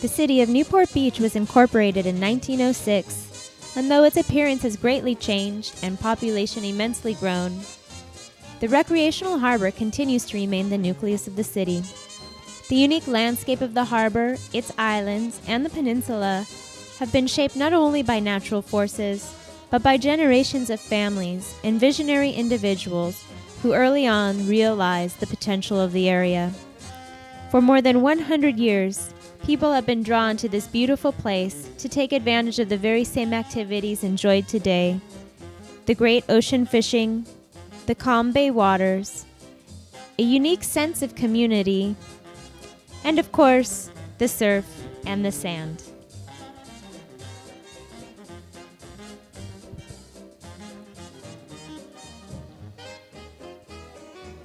The city of Newport Beach was incorporated in 1906, and though its appearance has greatly changed and population immensely grown, the recreational harbor continues to remain the nucleus of the city. The unique landscape of the harbor, its islands, and the peninsula have been shaped not only by natural forces, but by generations of families and visionary individuals who early on realized the potential of the area. For more than 100 years, people have been drawn to this beautiful place to take advantage of the very same activities enjoyed today: the great ocean fishing, the calm bay waters, a unique sense of community, and of course, the surf and the sand.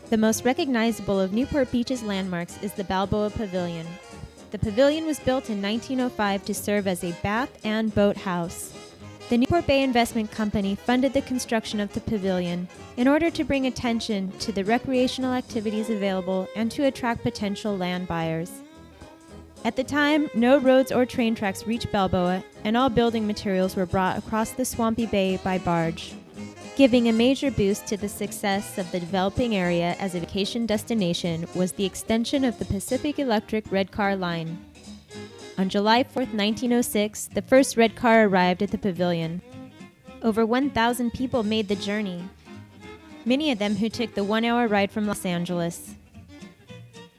The most recognizable of Newport Beach's landmarks is the Balboa Pavilion. The pavilion was built in 1905 to serve as a bath and boat house. The Newport Bay Investment Company funded the construction of the pavilion in order to bring attention to the recreational activities available and to attract potential land buyers. At the time, no roads or train tracks reached Balboa, and all building materials were brought across the swampy bay by barge, giving a major boost to the success of the developing area as a vacation destination was the extension of the Pacific Electric Red Car line. On July 4, 1906, the first red car arrived at the pavilion. Over 1,000 people made the journey, many of them who took the one-hour ride from Los Angeles.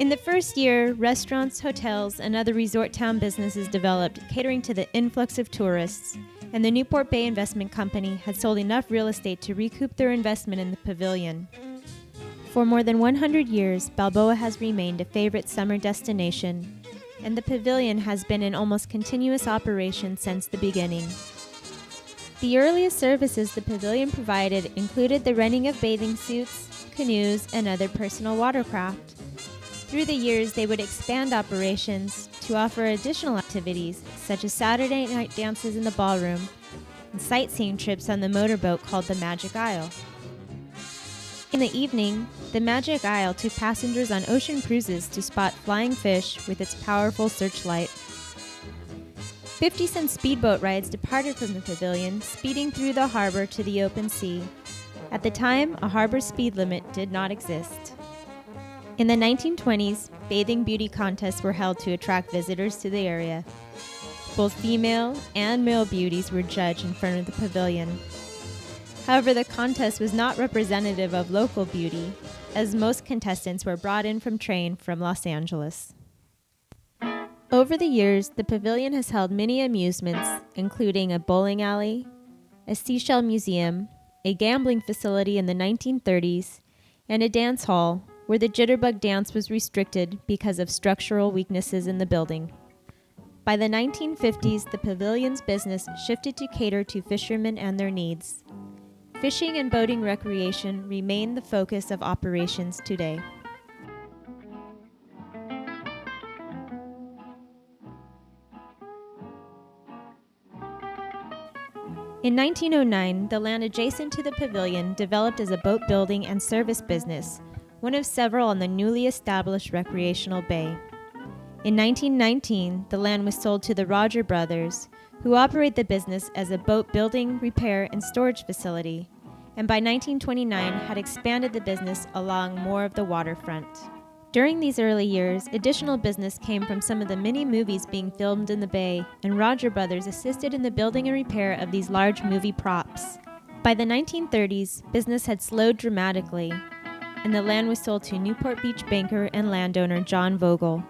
In the first year, restaurants, hotels, and other resort town businesses developed, catering to the influx of tourists, and the Newport Bay Investment Company had sold enough real estate to recoup their investment in the pavilion. For more than 100 years, Balboa has remained a favorite summer destination, and the pavilion has been in almost continuous operation since the beginning. The earliest services the pavilion provided included the renting of bathing suits, canoes, and other personal watercraft. Through the years, they would expand operations to offer additional activities, such as Saturday night dances in the ballroom and sightseeing trips on the motorboat called the Magic Isle. In the evening, the Magic Isle took passengers on ocean cruises to spot flying fish with its powerful searchlight. 50-cent speedboat rides departed from the pavilion, speeding through the harbor to the open sea. At the time, a harbor speed limit did not exist. In the 1920s, bathing beauty contests were held to attract visitors to the area. Both female and male beauties were judged in front of the pavilion. However, the contest was not representative of local beauty, as most contestants were brought in from train from Los Angeles. Over the years, the pavilion has held many amusements, including a bowling alley, a seashell museum, a gambling facility in the 1930s, and a dance hall, where the jitterbug dance was restricted because of structural weaknesses in the building. By the 1950s, the pavilion's business shifted to cater to fishermen and their needs. Fishing and boating recreation remain the focus of operations today. In 1909, the land adjacent to the pavilion developed as a boat building and service business, one of several on the newly established recreational bay. In 1919, the land was sold to the Roger brothers, who operate the business as a boat building, repair, and storage facility, and by 1929 had expanded the business along more of the waterfront. During these early years, additional business came from some of the many movies being filmed in the bay, and Roger brothers assisted in the building and repair of these large movie props. By the 1930s, business had slowed dramatically, and the land was sold to Newport Beach banker and landowner John Vogel.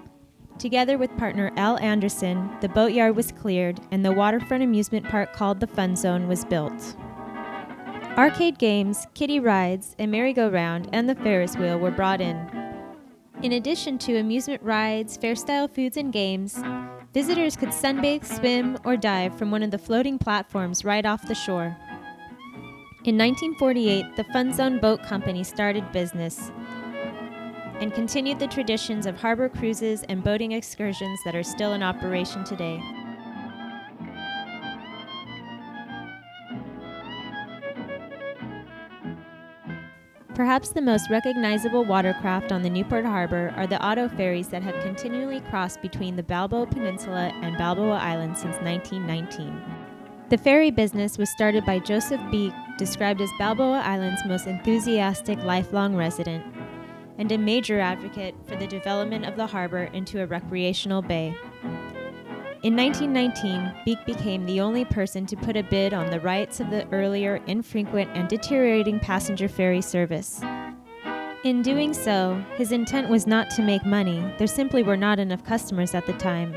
Together with partner Al Anderson, the boatyard was cleared and the waterfront amusement park called the Fun Zone was built. Arcade games, kiddie rides, a merry-go-round, and the Ferris wheel were brought in. In addition to amusement rides, fair-style foods and games, visitors could sunbathe, swim, or dive from one of the floating platforms right off the shore. In 1948, the Fun Zone Boat Company started business and continued the traditions of harbor cruises and boating excursions that are still in operation today. Perhaps the most recognizable watercraft on the Newport Harbor are the auto ferries that have continually crossed between the Balboa Peninsula and Balboa Island since 1919. The ferry business was started by Joseph Beek, described as Balboa Island's most enthusiastic lifelong resident, and a major advocate for the development of the harbor into a recreational bay. In 1919, Beek became the only person to put a bid on the rights of the earlier infrequent and deteriorating passenger ferry service. In doing so, his intent was not to make money, there simply were not enough customers at the time,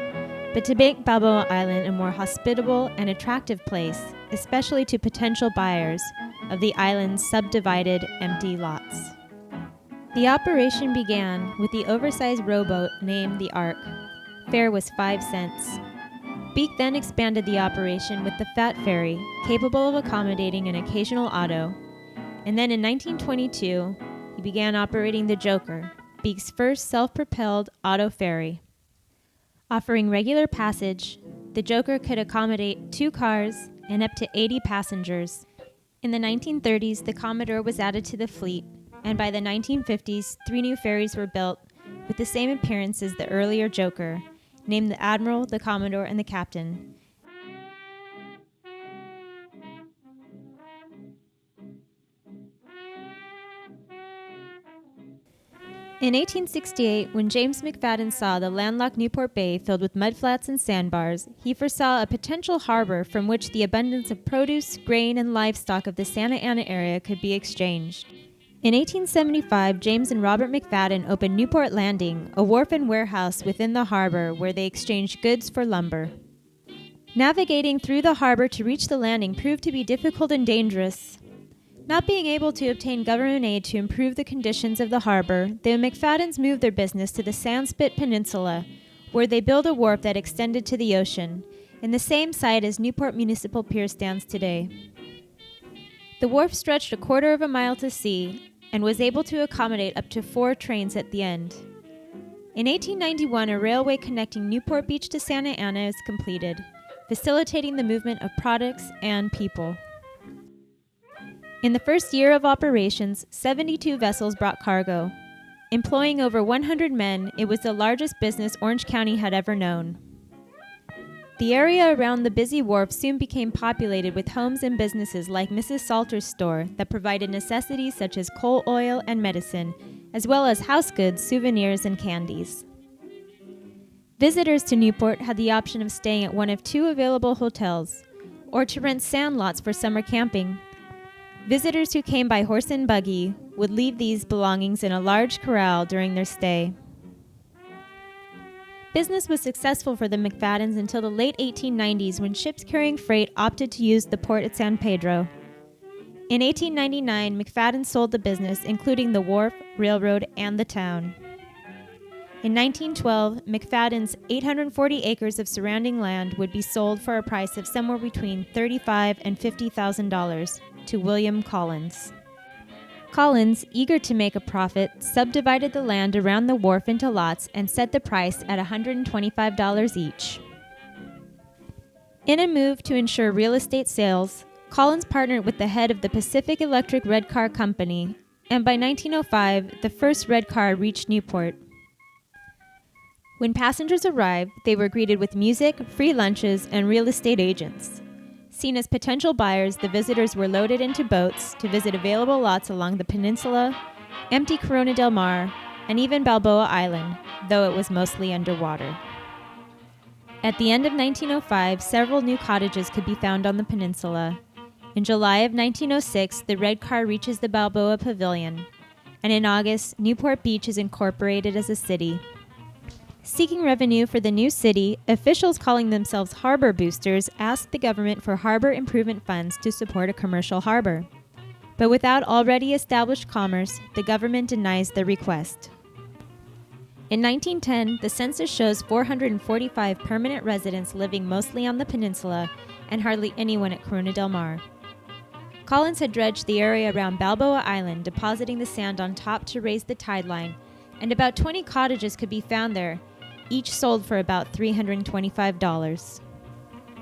but to make Balboa Island a more hospitable and attractive place, especially to potential buyers of the island's subdivided, empty lots. The operation began with the oversized rowboat named the Ark. Fare was 5 cents. Beek then expanded the operation with the Fat Ferry, capable of accommodating an occasional auto, and then in 1922, he began operating the Joker, Beek's first self-propelled auto ferry. Offering regular passage, the Joker could accommodate 2 cars and up to 80 passengers. In the 1930s, the Commodore was added to the fleet, and by the 1950s, 3 new ferries were built with the same appearance as the earlier Joker, named the Admiral, the Commodore, and the Captain. In 1868, when James McFadden saw the landlocked Newport Bay filled with mudflats and sandbars, he foresaw a potential harbor from which the abundance of produce, grain, and livestock of the Santa Ana area could be exchanged. In 1875, James and Robert McFadden opened Newport Landing, a wharf and warehouse within the harbor where they exchanged goods for lumber. Navigating through the harbor to reach the landing proved to be difficult and dangerous. Not being able to obtain government aid to improve the conditions of the harbor, the McFaddens moved their business to the Sandspit Peninsula, where they built a wharf that extended to the ocean, in the same site as Newport Municipal Pier stands today. The wharf stretched 1/4 mile to sea and was able to accommodate up to 4 trains at the end. In 1891, a railway connecting Newport Beach to Santa Ana is completed, facilitating the movement of products and people. In the first year of operations, 72 vessels brought cargo. Employing over 100 men, it was the largest business Orange County had ever known. The area around the busy wharf soon became populated with homes and businesses like Mrs. Salter's store that provided necessities such as coal oil and medicine, as well as house goods, souvenirs, and candies. Visitors to Newport had the option of staying at one of 2 available hotels, or to rent sand lots for summer camping. Visitors who came by horse and buggy would leave these belongings in a large corral during their stay. Business was successful for the McFaddens until the late 1890s when ships carrying freight opted to use the port at San Pedro. In 1899, McFadden sold the business, including the wharf, railroad, and the town. In 1912, McFadden's 840 acres of surrounding land would be sold for a price of somewhere between $35,000 and $50,000 to William Collins. Collins, eager to make a profit, subdivided the land around the wharf into lots and set the price at $125 each. In a move to ensure real estate sales, Collins partnered with the head of the Pacific Electric Red Car Company, and by 1905, the first red car reached Newport. When passengers arrived, they were greeted with music, free lunches, and real estate agents. Seen as potential buyers, the visitors were loaded into boats to visit available lots along the peninsula, empty Corona del Mar, and even Balboa Island, though it was mostly underwater. At the end of 1905, several new cottages could be found on the peninsula. In July of 1906, the red car reaches the Balboa Pavilion, and in August, Newport Beach is incorporated as a city. Seeking revenue for the new city, officials calling themselves harbor boosters asked the government for harbor improvement funds to support a commercial harbor. But without already established commerce, the government denies the request. In 1910, the census shows 445 permanent residents living mostly on the peninsula and hardly anyone at Corona del Mar. Collins had dredged the area around Balboa Island, depositing the sand on top to raise the tide line, and about 20 cottages could be found there, each sold for about $325.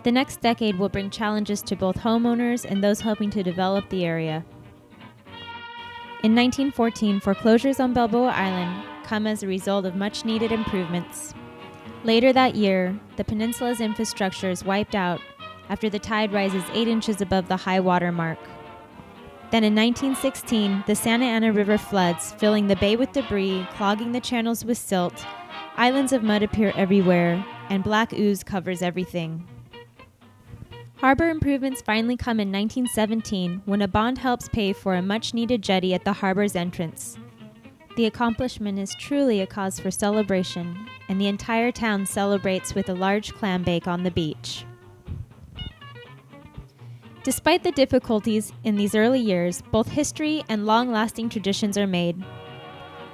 The next decade will bring challenges to both homeowners and those hoping to develop the area. In 1914, foreclosures on Balboa Island come as a result of much-needed improvements. Later that year, the peninsula's infrastructure is wiped out after the tide rises 8 inches above the high water mark. Then in 1916, the Santa Ana River floods, filling the bay with debris, clogging the channels with silt. Islands of mud appear everywhere, and black ooze covers everything. Harbor improvements finally come in 1917 when a bond helps pay for a much-needed jetty at the harbor's entrance. The accomplishment is truly a cause for celebration, and the entire town celebrates with a large clam bake on the beach. Despite the difficulties in these early years, both history and long-lasting traditions are made.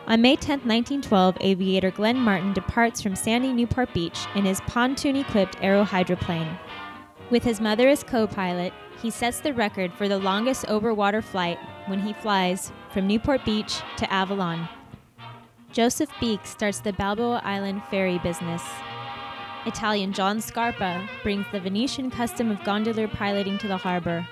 On May 10, 1912, aviator Glenn Martin departs from sandy Newport Beach in his pontoon-equipped aero hydroplane. With his mother as co-pilot, he sets the record for the longest over-water flight when he flies from Newport Beach to Avalon. Joseph Beek starts the Balboa Island ferry business. Italian John Scarpa brings the Venetian custom of gondola piloting to the harbor.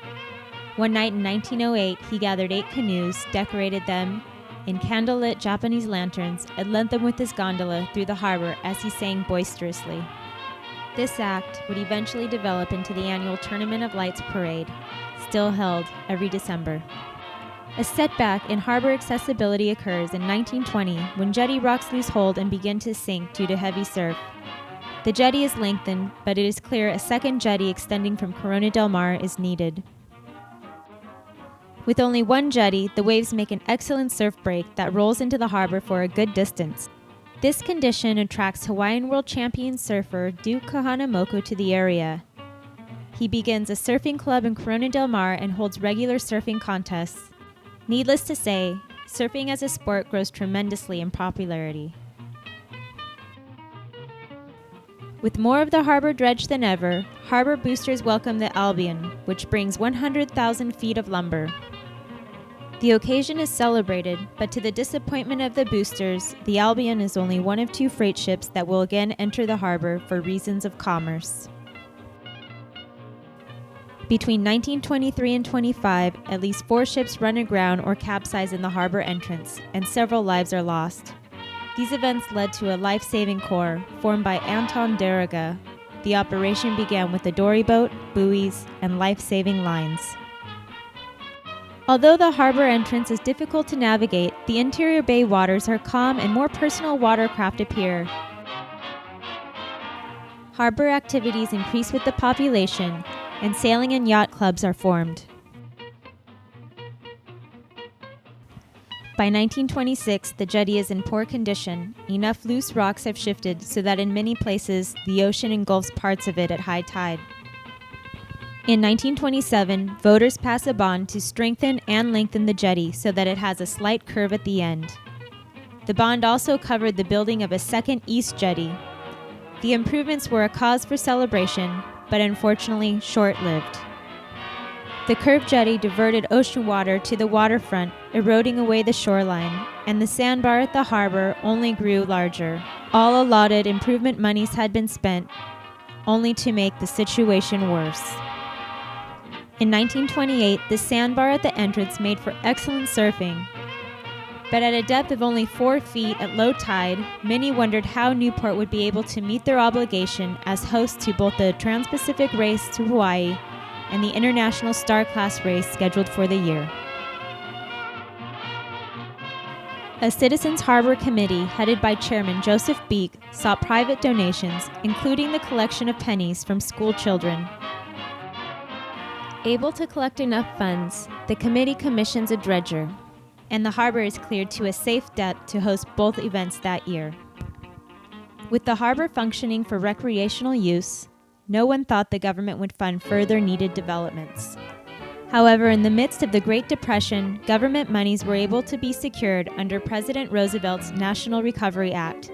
One night in 1908, he gathered 8 canoes, decorated them in candlelit Japanese lanterns, and led them with his gondola through the harbor as he sang boisterously. This act would eventually develop into the annual Tournament of Lights parade, still held every December. A setback in harbor accessibility occurs in 1920 when jetty rocks lose hold and begin to sink due to heavy surf. The jetty is lengthened, but it is clear a second jetty extending from Corona del Mar is needed. With only one jetty, the waves make an excellent surf break that rolls into the harbor for a good distance. This condition attracts Hawaiian world champion surfer Duke Kahanamoku to the area. He begins a surfing club in Corona del Mar and holds regular surfing contests. Needless to say, surfing as a sport grows tremendously in popularity. With more of the harbor dredged than ever, harbor boosters welcome the Albion, which brings 100,000 feet of lumber. The occasion is celebrated, but to the disappointment of the boosters, the Albion is only one of 2 freight ships that will again enter the harbor for reasons of commerce. Between 1923 and 25, at least 4 ships run aground or capsize in the harbor entrance, and several lives are lost. These events led to a life-saving corps formed by Anton Deriga. The operation began with a dory boat, buoys, and life-saving lines. Although the harbor entrance is difficult to navigate, the interior bay waters are calm and more personal watercraft appear. Harbor activities increase with the population, and sailing and yacht clubs are formed. By 1926, the jetty is in poor condition. Enough loose rocks have shifted so that in many places, the ocean engulfs parts of it at high tide. In 1927, voters pass a bond to strengthen and lengthen the jetty so that it has a slight curve at the end. The bond also covered the building of a second east jetty. The improvements were a cause for celebration, but unfortunately short-lived. The curved jetty diverted ocean water to the waterfront, eroding away the shoreline, and the sandbar at the harbor only grew larger. All allotted improvement monies had been spent, only to make the situation worse. In 1928, the sandbar at the entrance made for excellent surfing. But at a depth of only 4 feet at low tide, many wondered how Newport would be able to meet their obligation as host to both the Trans-Pacific race to Hawaii and the International Star Class race scheduled for the year. A Citizens Harbor Committee, headed by Chairman Joseph Beek, sought private donations, including the collection of pennies from school children. Able to collect enough funds, the committee commissions a dredger, and the harbor is cleared to a safe depth to host both events that year. With the harbor functioning for recreational use, no one thought the government would fund further needed developments. However, in the midst of the Great Depression, government monies were able to be secured under President Roosevelt's National Recovery Act,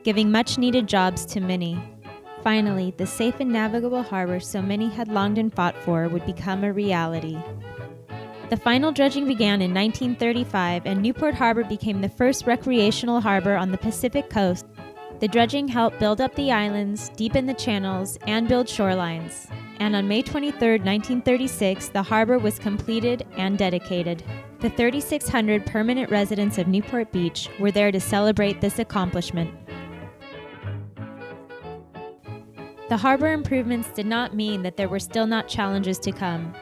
giving much-needed jobs to many. Finally, the safe and navigable harbor so many had longed and fought for would become a reality. The final dredging began in 1935, and Newport Harbor became the first recreational harbor on the Pacific coast. The dredging helped build up the islands, deepen the channels, and build shorelines. And on May 23, 1936, the harbor was completed and dedicated. The 3,600 permanent residents of Newport Beach were there to celebrate this accomplishment. The harbor improvements did not mean that there were still not challenges to come.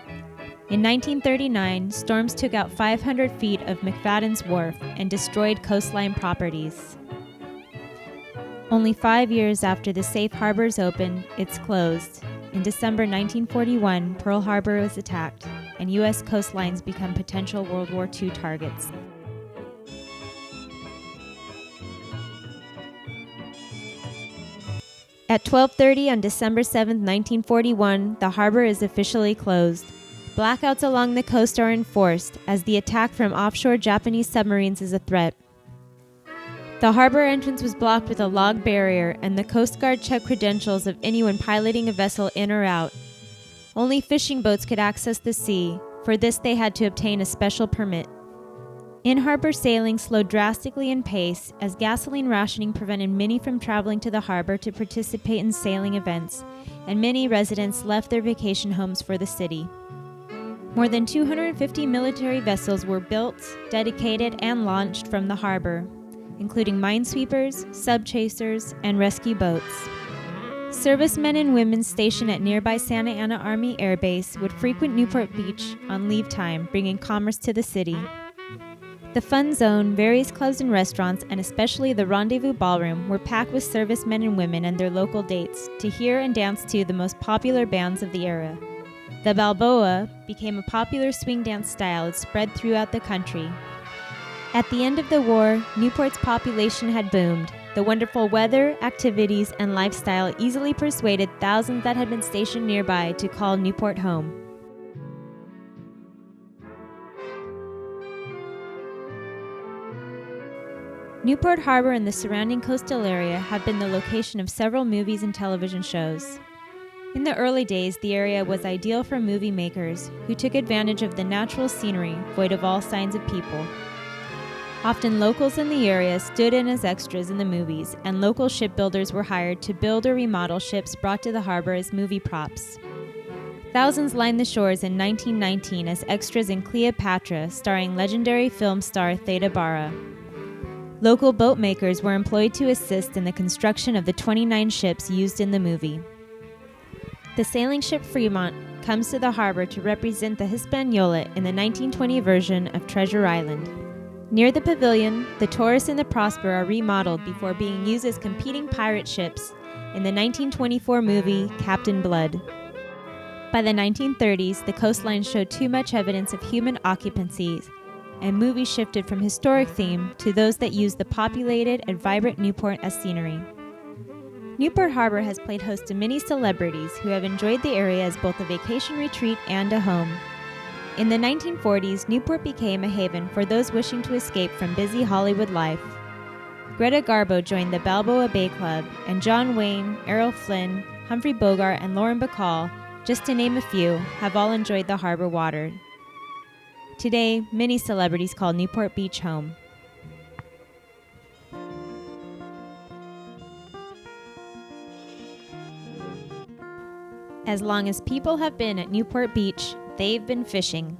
In 1939, storms took out 500 feet of McFadden's wharf and destroyed coastline properties. Only 5 years after the safe harbors opened, it's closed. In December 1941, Pearl Harbor was attacked, and U.S. coastlines become potential World War II targets. At 12:30 on December 7, 1941, the harbor is officially closed. Blackouts along the coast are enforced, as the attack from offshore Japanese submarines is a threat. The harbor entrance was blocked with a log barrier, and the Coast Guard checked credentials of anyone piloting a vessel in or out. Only fishing boats could access the sea. For this, they had to obtain a special permit. In-harbor sailing slowed drastically in pace, as gasoline rationing prevented many from traveling to the harbor to participate in sailing events, and many residents left their vacation homes for the city. More than 250 military vessels were built, dedicated, and launched from the harbor, including minesweepers, subchasers, and rescue boats. Servicemen and women stationed at nearby Santa Ana Army Air Base would frequent Newport Beach on leave time, bringing commerce to the city. The Fun Zone, various clubs and restaurants, and especially the Rendezvous Ballroom were packed with servicemen and women and their local dates to hear and dance to the most popular bands of the era. The Balboa became a popular swing dance style that spread throughout the country. At the end of the war, Newport's population had boomed. The wonderful weather, activities, and lifestyle easily persuaded thousands that had been stationed nearby to call Newport home. Newport Harbor and the surrounding coastal area have been the location of several movies and television shows. In the early days, the area was ideal for movie makers who took advantage of the natural scenery, void of all signs of people. Often locals in the area stood in as extras in the movies, and local shipbuilders were hired to build or remodel ships brought to the harbor as movie props. Thousands lined the shores in 1919 as extras in Cleopatra, starring legendary film star Theda Bara. Local boat makers were employed to assist in the construction of the 29 ships used in the movie. The sailing ship Fremont comes to the harbor to represent the Hispaniola in the 1920 version of Treasure Island. Near the pavilion, the Taurus and the Prosper are remodeled before being used as competing pirate ships in the 1924 movie Captain Blood. By the 1930s, the coastline showed too much evidence of human occupancies, and movies shifted from historic theme to those that used the populated and vibrant Newport as scenery. Newport Harbor has played host to many celebrities who have enjoyed the area as both a vacation retreat and a home. In the 1940s, Newport became a haven for those wishing to escape from busy Hollywood life. Greta Garbo joined the Balboa Bay Club, and John Wayne, Errol Flynn, Humphrey Bogart, and Lauren Bacall, just to name a few, have all enjoyed the harbor water. Today, many celebrities call Newport Beach home. As long as people have been at Newport Beach, they've been fishing.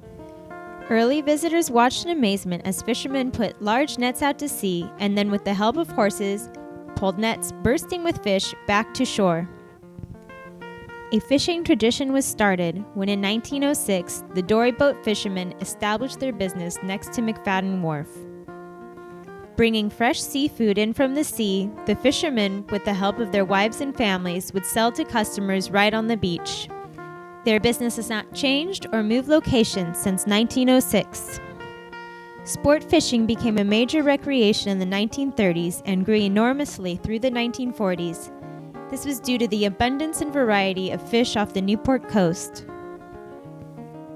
Early visitors watched in amazement as fishermen put large nets out to sea and then, with the help of horses, pulled nets bursting with fish back to shore. A fishing tradition was started when in 1906, the dory boat fishermen established their business next to McFadden Wharf. Bringing fresh seafood in from the sea, the fishermen, with the help of their wives and families, would sell to customers right on the beach. Their business has not changed or moved locations since 1906. Sport fishing became a major recreation in the 1930s and grew enormously through the 1940s. This was due to the abundance and variety of fish off the Newport coast.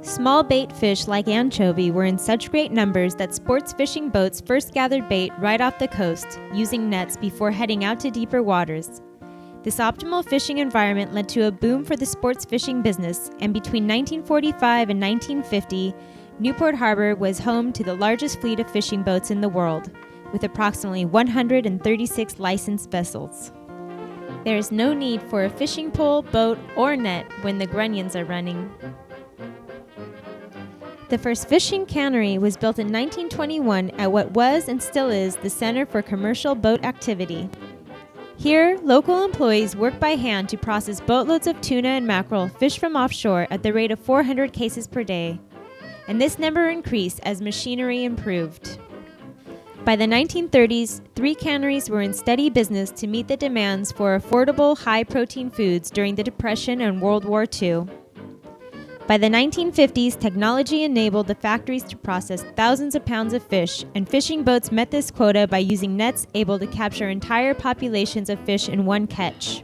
Small bait fish like anchovy were in such great numbers that sports fishing boats first gathered bait right off the coast, using nets before heading out to deeper waters. This optimal fishing environment led to a boom for the sports fishing business, and between 1945 and 1950, Newport Harbor was home to the largest fleet of fishing boats in the world, with approximately 136 licensed vessels. There is no need for a fishing pole, boat, or net when the grunions are running. The first fishing cannery was built in 1921 at what was and still is the Center for Commercial Boat Activity. Here, local employees work by hand to process boatloads of tuna and mackerel fished from offshore at the rate of 400 cases per day, and this number increased as machinery improved. By the 1930s, 3 canneries were in steady business to meet the demands for affordable, high-protein foods during the Depression and World War II. By the 1950s, technology enabled the factories to process thousands of pounds of fish, and fishing boats met this quota by using nets able to capture entire populations of fish in one catch.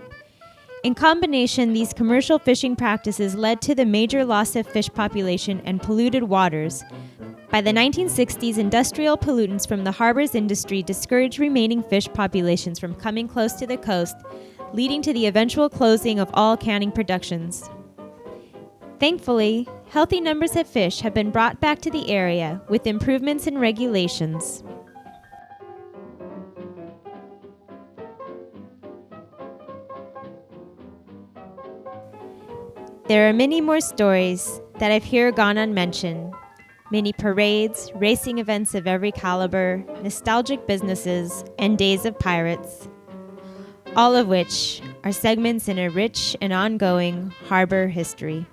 In combination, these commercial fishing practices led to the major loss of fish population and polluted waters. By the 1960s, industrial pollutants from the harbor's industry discouraged remaining fish populations from coming close to the coast, leading to the eventual closing of all canning productions. Thankfully, healthy numbers of fish have been brought back to the area with improvements in regulations. There are many more stories that have here gone unmentioned. Many parades, racing events of every caliber, nostalgic businesses, and days of pirates. All of which are segments in a rich and ongoing harbor history.